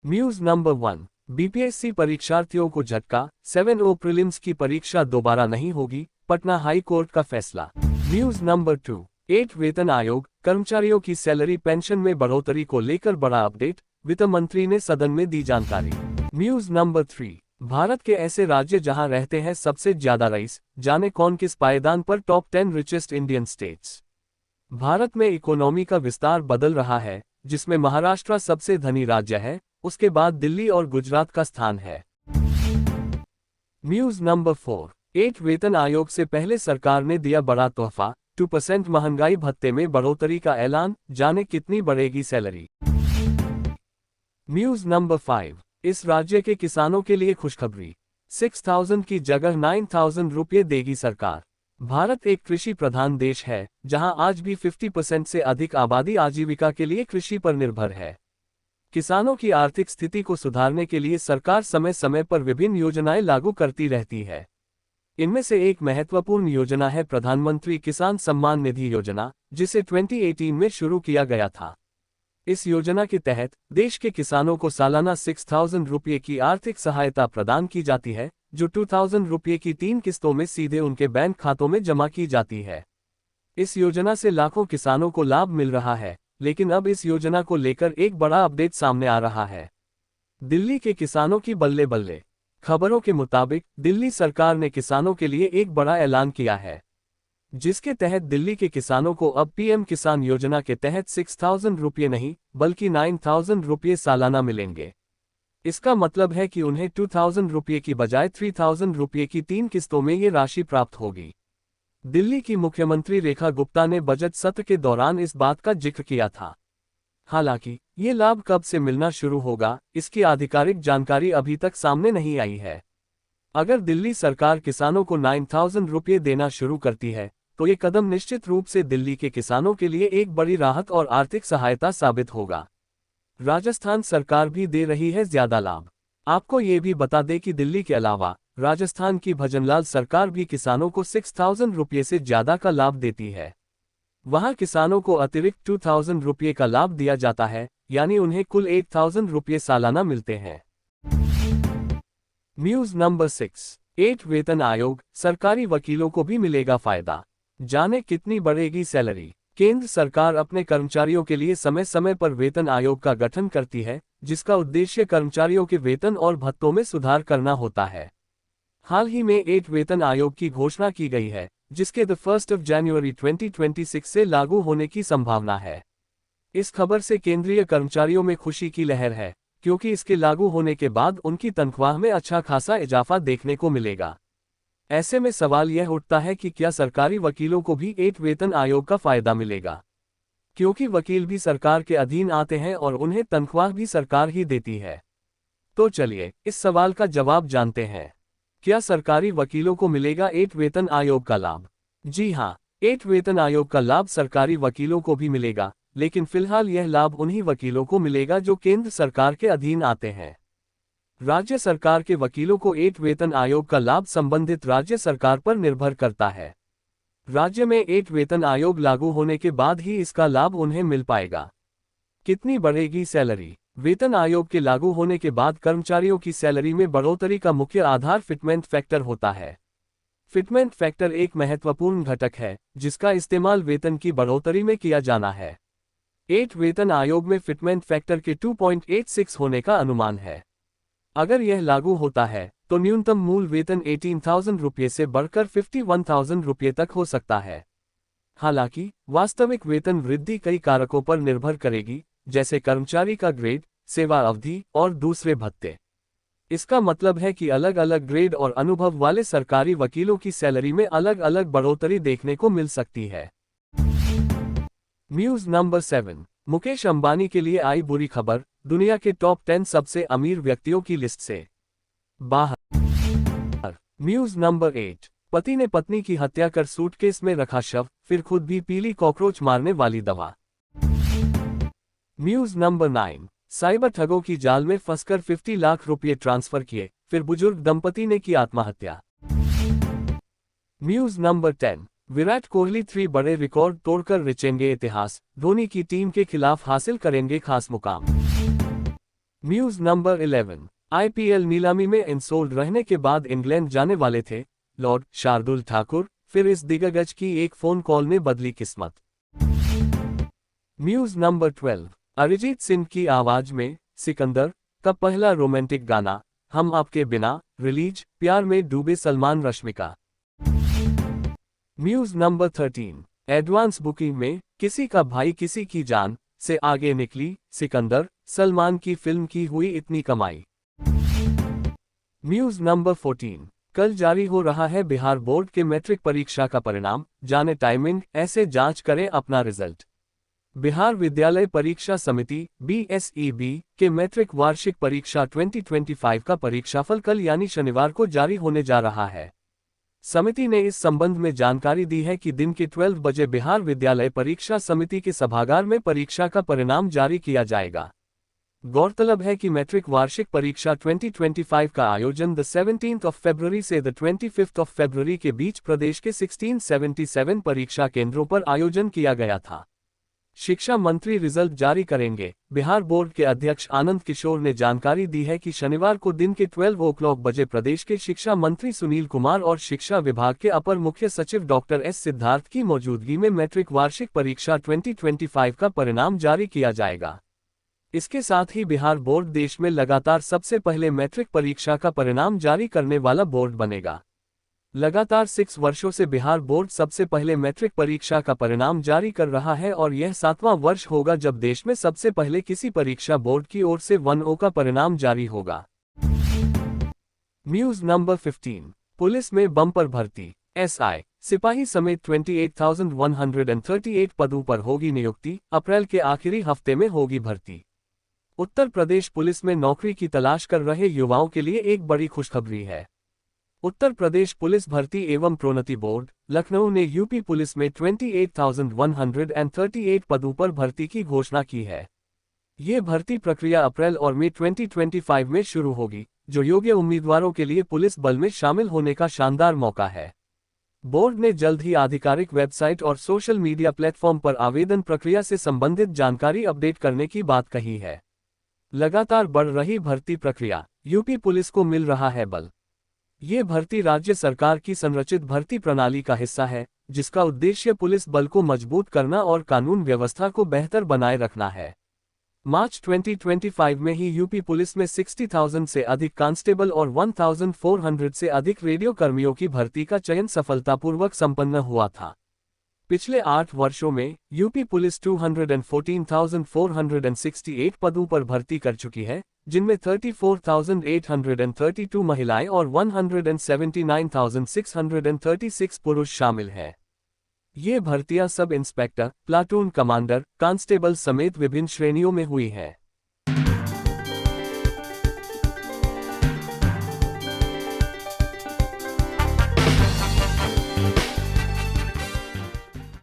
News number 1। BPSC परीक्षार्थियों को झटका, 7O प्रीलिम्स की परीक्षा दोबारा नहीं होगी, पटना हाई कोर्ट का फैसला। News number 2। 8 वेतन आयोग, कर्मचारियों की सैलरी पेंशन में बढ़ोतरी को लेकर बड़ा अपडेट, वित्त मंत्री ने सदन में दी जानकारी। News number 3। भारत के ऐसे राज्य जहां रहते हैं सबसे ज्यादा रईस, जाने कौन किस पायदान पर top 10 richest Indian states. Bharat में इकोनॉमी का विस्तार बदल रहा है, जिसमें महाराष्ट्र सबसे धनी राज्य है, उसके बाद दिल्ली और गुजरात का स्थान है। News number 4। 8 वेतन आयोग से पहले सरकार ने दिया बड़ा तोहफा, 2% महंगाई भत्ते में बढ़ोतरी का ऐलान, जाने कितनी बढ़ेगी सैलरी। News number 5। इस राज्य के किसानों के लिए खुशखबरी, 6000 की जगह 9000 रुपये देगी सरकार। भारत एक कृषि प्रधान देश है, जहां आज भी 50% से अधिक आबादी आजीविका के लिए कृषि पर निर्भर है। किसानों की आर्थिक स्थिति को सुधारने के लिए सरकार समय समय पर विभिन्न योजनाएं लागू करती रहती है। इनमें से एक महत्वपूर्ण योजना है प्रधानमंत्री किसान सम्मान निधि योजना, जिसे 2018 में शुरू किया गया था। इस योजना के तहत देश के किसानों को सालाना 6000 रुपये की आर्थिक सहायता प्रदान की जाती है, जो 2000 रुपये की 3 किस्तों में सीधे उनके बैंक खातों में जमा की जाती है। इस योजना से लाखों किसानों को लाभ मिल रहा है, लेकिन अब इस योजना को लेकर एक बड़ा अपडेट सामने आ रहा है। दिल्ली के किसानों की बल्ले बल्ले। खबरों के मुताबिक दिल्ली सरकार ने किसानों के लिए एक बड़ा ऐलान किया है, जिसके तहत दिल्ली के किसानों को अब पीएम किसान योजना के तहत 6000 रुपये नहीं, बल्कि 9000 रुपये सालाना मिलेंगे। इसका मतलब है कि उन्हें 2000 रुपये की बजाय 3000 रुपये की 3 किस्तों में ये राशि प्राप्त होगी। दिल्ली की मुख्यमंत्री रेखा गुप्ता ने बजट सत्र के दौरान इस बात का जिक्र किया था। हालांकि ये लाभ कब से मिलना शुरू होगा, इसकी आधिकारिक जानकारी अभी तक सामने नहीं आई है। अगर दिल्ली सरकार किसानों को 9000 रुपये देना शुरू करती है, तो ये कदम निश्चित रूप से दिल्ली के किसानों के लिए एक बड़ी राहत और आर्थिक सहायता साबित होगा। राजस्थान सरकार भी दे रही है ज्यादा लाभ। आपको ये भी बता दें कि दिल्ली के अलावा राजस्थान की भजनलाल सरकार भी किसानों को 6000 रुपये से ज्यादा का लाभ देती है। वहां किसानों को अतिरिक्त 2000 रुपये का लाभ दिया जाता है, यानी उन्हें कुल 8000 रुपये सालाना मिलते हैं। News number 6। 8 वेतन आयोग, सरकारी वकीलों को भी मिलेगा फायदा, जाने कितनी बढ़ेगी सैलरी। केंद्र सरकार अपने कर्मचारियों के लिए समय समय पर वेतन आयोग का गठन करती है, जिसका उद्देश्य कर्मचारियों के वेतन और भत्तों में सुधार करना होता है। हाल ही में 8 वेतन आयोग की घोषणा की गई है, जिसके 1 जनवरी 2026 से लागू होने की संभावना है। इस खबर से केंद्रीय कर्मचारियों में खुशी की लहर है, क्योंकि इसके लागू होने के बाद उनकी तनख्वाह में अच्छा खासा इजाफा देखने को मिलेगा। ऐसे में सवाल यह उठता है कि क्या सरकारी वकीलों को भी 8 वेतन आयोग का फायदा मिलेगा, क्योंकि वकील भी सरकार के अधीन आते हैं और उन्हें तनख्वाह भी सरकार ही देती है। तो चलिए इस सवाल का जवाब जानते हैं। क्या सरकारी वकीलों को मिलेगा 8 वेतन आयोग का लाभ? जी हां, 8 वेतन आयोग का लाभ सरकारी वकीलों को भी मिलेगा, लेकिन फिलहाल यह लाभ उन्हीं वकीलों को मिलेगा जो केंद्र सरकार के अधीन आते हैं। राज्य सरकार के वकीलों को 8 वेतन आयोग का लाभ संबंधित राज्य सरकार पर निर्भर करता है। राज्य में 8 वेतन आयोग लागू होने के बाद ही इसका लाभ उन्हें मिल पाएगा। कितनी बढ़ेगी सैलरी? वेतन आयोग के लागू होने के बाद कर्मचारियों की सैलरी में बढ़ोतरी का मुख्य आधार फिटमेंट फैक्टर होता है। फिटमेंट फैक्टर एक महत्वपूर्ण घटक है, जिसका इस्तेमाल वेतन की बढ़ोतरी में किया जाना है। 8 वेतन आयोग में फिटमेंट फैक्टर के 2.86 होने का अनुमान है। अगर यह लागू होता है, तो न्यूनतम मूल वेतन 18,000 रुपये से बढ़कर 51,000 रुपये तक हो सकता है। हालांकि वास्तविक वेतन वृद्धि कई कारकों पर निर्भर करेगी, जैसे कर्मचारी का ग्रेड, सेवा अवधि और दूसरे भत्ते। इसका मतलब है कि अलग अलग ग्रेड और अनुभव वाले सरकारी वकीलों की सैलरी में अलग अलग बढ़ोतरी देखने को मिल सकती है। News number 7। मुकेश अंबानी के लिए आई बुरी खबर, दुनिया के टॉप 10 सबसे अमीर व्यक्तियों की लिस्ट से बाहर। News number 8। पति ने पत्नी की हत्या कर सूटकेस में रखा शव, फिर खुद भी पीली कॉकरोच मारने वाली दवा। News number 9। साइबर ठगों की जाल में फंसकर 50 लाख रुपये ट्रांसफर किए, फिर बुजुर्ग दंपति ने की आत्महत्या। News number 10। विराट कोहली 3 बड़े रिकॉर्ड तोड़कर रचेंगे इतिहास, धोनी की टीम के खिलाफ हासिल करेंगे खास मुकाम। News number 11। आईपीएल नीलामी में इंसोल्ड रहने के बाद इंग्लैंड जाने वाले थे लॉर्ड शार्दुल ठाकुर, फिर इस दिग्गज की एक फोन कॉल ने बदली किस्मत। News number 12। अरिजीत सिंह की आवाज में सिकंदर का पहला रोमांटिक गाना हम आपके बिना रिलीज, प्यार में डूबे Salman Rashmika. News number 13। Advance booking में किसी का भाई किसी की जान से आगे निकली सिकंदर, सलमान की फिल्म की हुई इतनी कमाई। News number 14। कल जारी हो रहा है बिहार बोर्ड के मैट्रिक परीक्षा का परिणाम, जाने टाइमिंग, ऐसे जांच करें अपना रिजल्ट। बिहार विद्यालय परीक्षा समिति (BSEB) के मैट्रिक वार्षिक परीक्षा 2025 का परीक्षाफल कल यानी शनिवार को जारी होने जा रहा है। समिति ने इस संबंध में जानकारी दी है कि दिन के 12 बजे बिहार विद्यालय परीक्षा समिति के सभागार में परीक्षा का परिणाम जारी किया जाएगा। गौरतलब है कि मैट्रिक वार्षिक परीक्षा 2025 का आयोजन 17 फरवरी से 25 फरवरी के बीच प्रदेश के 1677 परीक्षा केंद्रों पर आयोजन किया गया था। शिक्षा मंत्री रिजल्ट जारी करेंगे। बिहार बोर्ड के अध्यक्ष आनंद किशोर ने जानकारी दी है कि शनिवार को दिन के 12 बजे प्रदेश के शिक्षा मंत्री सुनील कुमार और शिक्षा विभाग के अपर मुख्य सचिव डॉक्टर एस सिद्धार्थ की मौजूदगी में मैट्रिक वार्षिक परीक्षा 2025 का परिणाम जारी किया जाएगा। इसके साथ ही बिहार बोर्ड देश में लगातार सबसे पहले मैट्रिक परीक्षा का परिणाम जारी करने वाला बोर्ड बनेगा। लगातार 6 वर्षों से बिहार बोर्ड सबसे पहले मैट्रिक परीक्षा का परिणाम जारी कर रहा है और यह 7वां वर्ष होगा जब देश में सबसे पहले किसी परीक्षा बोर्ड की ओर से 1O का परिणाम जारी होगा। News number 15। पुलिस में बम्पर भर्ती, SI, सिपाही समेत 28,138 पदों पर होगी नियुक्ति, अप्रैल के आखिरी हफ्ते में होगी भर्ती। उत्तर प्रदेश पुलिस में नौकरी की तलाश कर रहे युवाओं के लिए एक बड़ी खुशखबरी है। उत्तर प्रदेश पुलिस भर्ती एवं प्रोन्नति बोर्ड, लखनऊ ने यूपी पुलिस में 28,138 पदों पर भर्ती की घोषणा की है। ये भर्ती प्रक्रिया अप्रैल और मई 2025 में शुरू होगी, जो योग्य उम्मीदवारों के लिए पुलिस बल में शामिल होने का शानदार मौका है। बोर्ड ने जल्द ही आधिकारिक वेबसाइट और सोशल मीडिया प्लेटफॉर्म पर आवेदन प्रक्रिया से संबंधित जानकारी अपडेट करने की बात कही है। लगातार बढ़ रही भर्ती प्रक्रिया, यूपी पुलिस को मिल रहा है बल। ये भर्ती राज्य सरकार की संरचित भर्ती प्रणाली का हिस्सा है, जिसका उद्देश्य पुलिस बल को मजबूत करना और कानून व्यवस्था को बेहतर बनाए रखना है। मार्च 2025 में ही यूपी पुलिस में 60,000 से अधिक कांस्टेबल और 1,400 से अधिक रेडियो कर्मियों की भर्ती का चयन सफलतापूर्वक संपन्न हुआ था। पिछले 8 वर्षों में यूपी पुलिस 214,468 पदों पर भर्ती कर चुकी है, जिनमें 34,832 महिलाएं और 179,636 पुरुष शामिल हैं। ये भर्तियां sub inspector, platoon commander, constable समेत विभिन्न श्रेणियों में हुई हैं।